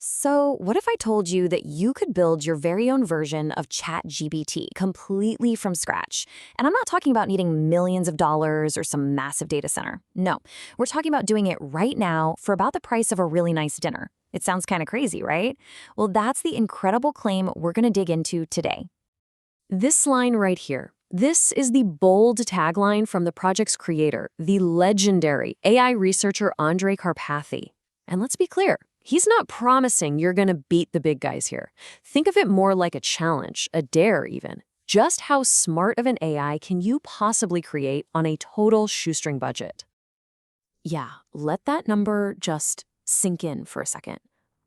So, what if I told you that you could build your very own version of ChatGPT completely from scratch? And I'm not talking about needing millions of dollars or some massive data center. No, we're talking about doing it right now for about the price of a really nice dinner. It sounds kind of crazy, right? Well, that's the incredible claim we're going to dig into today. This line right here. This is the bold tagline from the project's creator, the legendary AI researcher Andrej Karpathy. And let's be clear, he's not promising you're going to beat the big guys here. Think of it more like a challenge, a dare even. Just how smart of an AI can you possibly create on a total shoestring budget? Yeah, let that number just sink in for a second.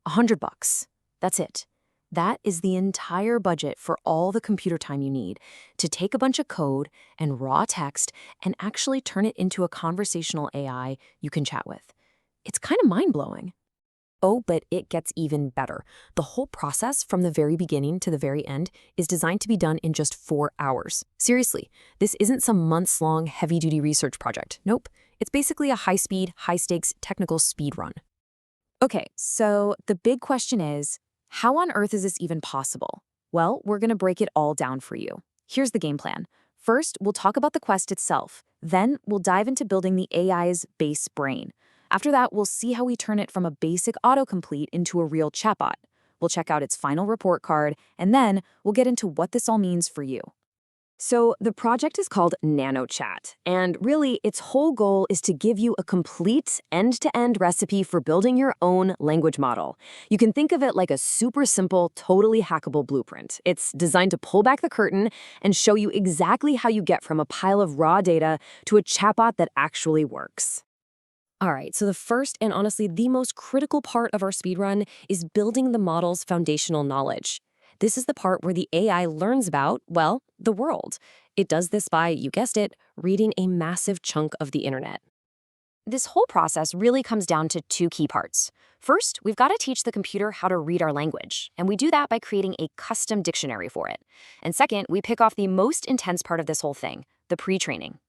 $100. That's it. That is the entire budget for all the computer time you need to take a bunch of code and raw text and actually turn it into a conversational AI you can chat with. It's kind of mind-blowing. Oh, but it gets even better. The whole process from the very beginning to the very end is designed to be done in just 4 hours. Seriously, this isn't some months-long heavy-duty research project. Nope. It's basically a high-speed, high-stakes technical speed run. Okay, so the big question is, how on earth is this even possible? Well, we're going to break it all down for you. Here's the game plan. First, we'll talk about the quest itself. Then, we'll dive into building the AI's base brain. After that, we'll see how we turn it from a basic autocomplete into a real chatbot. We'll check out its final report card, and then we'll get into what this all means for you. So the project is called nanochat, and really its whole goal is to give you a complete end-to-end recipe for building your own language model. You can think of it like a super simple, totally hackable blueprint. It's designed to pull back the curtain and show you exactly how you get from a pile of raw data to a chatbot that actually works. All right, so the first and honestly the most critical part of our speedrun is building the model's foundational knowledge. This is the part where the AI learns about, well, the world. It does this by, you guessed it, reading a massive chunk of the internet. This whole process really comes down to two key parts. First, we've got to teach the computer how to read our language, and we do that by creating a custom dictionary for it. And second, we pick off the most intense part of this whole thing, the pre-training.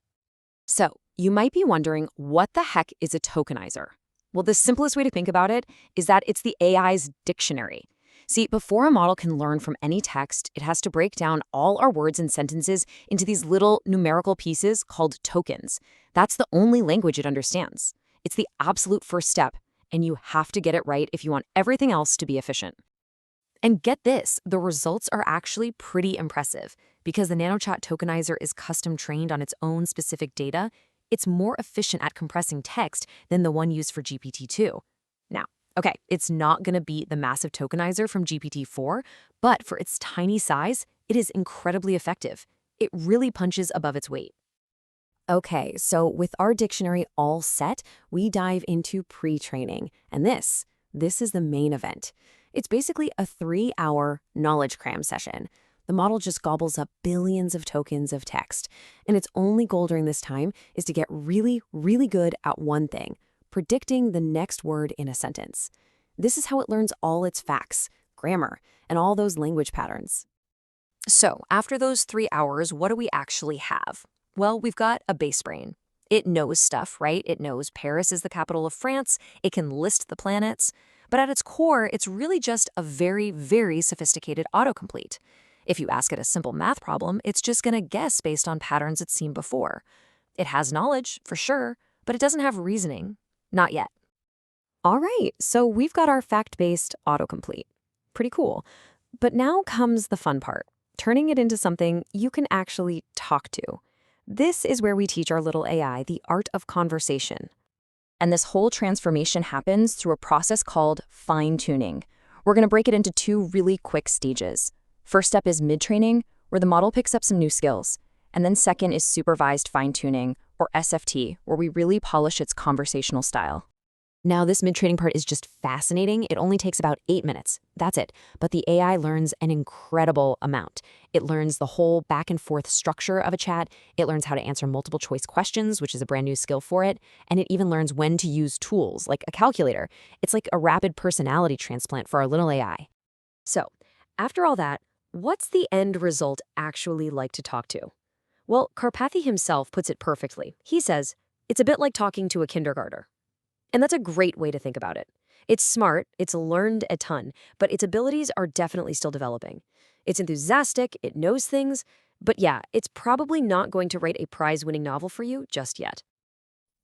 So, you might be wondering, what the heck is a tokenizer? Well, the simplest way to think about it is that it's the AI's dictionary. See, before a model can learn from any text, it has to break down all our words and sentences into these little numerical pieces called tokens. That's the only language it understands. It's the absolute first step, and you have to get it right if you want everything else to be efficient. And get this, the results are actually pretty impressive. Because the nanochat tokenizer is custom trained on its own specific data, it's more efficient at compressing text than the one used for GPT-2. Now, okay, it's not going to beat the massive tokenizer from GPT-4, but for its tiny size, it is incredibly effective. It really punches above its weight. Okay, so with our dictionary all set, we dive into pre-training. And this is the main event. It's basically a 3-hour knowledge cram session. The model just gobbles up billions of tokens of text. And its only goal during this time is to get really, really good at one thing: predicting the next word in a sentence. This is how it learns all its facts, grammar, and all those language patterns. So, after those 3 hours, what do we actually have? Well, we've got a base brain. It knows stuff, right? It knows Paris is the capital of France. It can list the planets. But at its core, it's really just a very, very sophisticated autocomplete. If you ask it a simple math problem, it's just going to guess based on patterns it's seen before. It has knowledge, for sure, but it doesn't have reasoning. Not yet. All right, so we've got our fact-based autocomplete. Pretty cool. But now comes the fun part, turning it into something you can actually talk to. This is where we teach our little AI the art of conversation. And this whole transformation happens through a process called fine-tuning. We're going to break it into 2 really quick stages. First step is midtraining, where the model picks up some new skills. And then second is supervised fine-tuning, or SFT, where we really polish its conversational style. Now, this mid-training part is just fascinating. It only takes about 8 minutes. That's it. But the AI learns an incredible amount. It learns the whole back and forth structure of a chat. It learns how to answer multiple choice questions, which is a brand new skill for it. And it even learns when to use tools, like a calculator. It's like a rapid personality transplant for our little AI. So, after all that, what's the end result actually like to talk to? Well, Karpathy himself puts it perfectly. He says, it's a bit like talking to a kindergartner. And that's a great way to think about it. It's smart, it's learned a ton, but its abilities are definitely still developing. It's enthusiastic, it knows things, but yeah, it's probably not going to write a prize-winning novel for you just yet.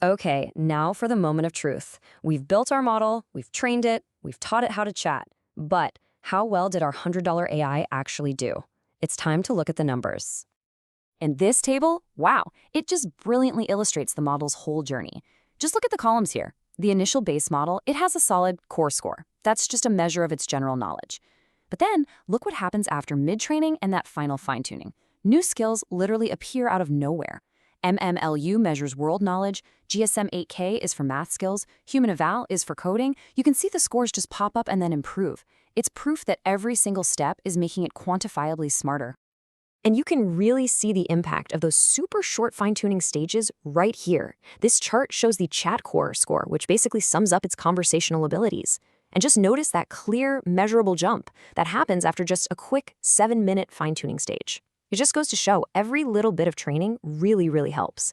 Okay, now for the moment of truth. We've built our model, we've trained it, we've taught it how to chat. But how well did our $100 AI actually do? It's time to look at the numbers. And this table, wow, it just brilliantly illustrates the model's whole journey. Just look at the columns here. The initial base model, it has a solid core score. That's just a measure of its general knowledge. But then, look what happens after mid-training and that final fine-tuning. New skills literally appear out of nowhere. MMLU measures world knowledge, GSM-8K is for math skills, Human Eval is for coding. You can see the scores just pop up and then improve. It's proof that every single step is making it quantifiably smarter. And you can really see the impact of those super short fine-tuning stages right here. This chart shows the chat core score, which basically sums up its conversational abilities. And just notice that clear, measurable jump that happens after just a quick 7-minute fine-tuning stage. It just goes to show every little bit of training really helps.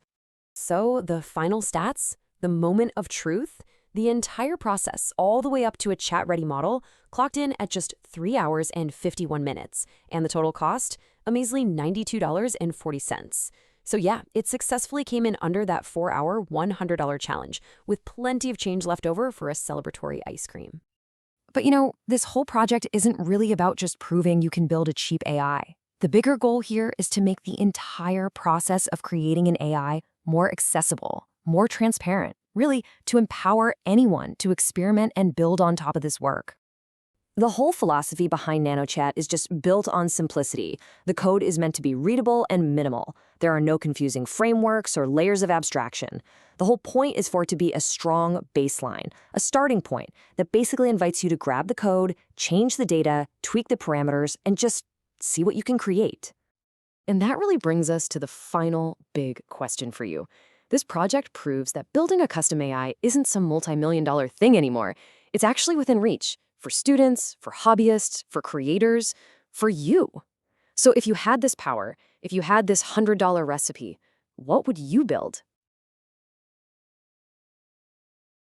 So the final stats, the moment of truth, the entire process, all the way up to a chat-ready model, clocked in at just 3 hours and 51 minutes. And the total cost, a measly $92.40. So yeah, it successfully came in under that 4-hour, $100 challenge, with plenty of change left over for a celebratory ice cream. But you know, this whole project isn't really about just proving you can build a cheap AI. The bigger goal here is to make the entire process of creating an AI more accessible, more transparent, really to empower anyone to experiment and build on top of this work. The whole philosophy behind nanochat is just built on simplicity. The code is meant to be readable and minimal. There are no confusing frameworks or layers of abstraction. The whole point is for it to be a strong baseline, a starting point that basically invites you to grab the code, change the data, tweak the parameters, and just see what you can create. And that really brings us to the final big question for you. This project proves that building a custom AI isn't some multi-million-dollar thing anymore. It's actually within reach for students, for hobbyists, for creators, for you. So if you had this power, if you had this $100 recipe, what would you build?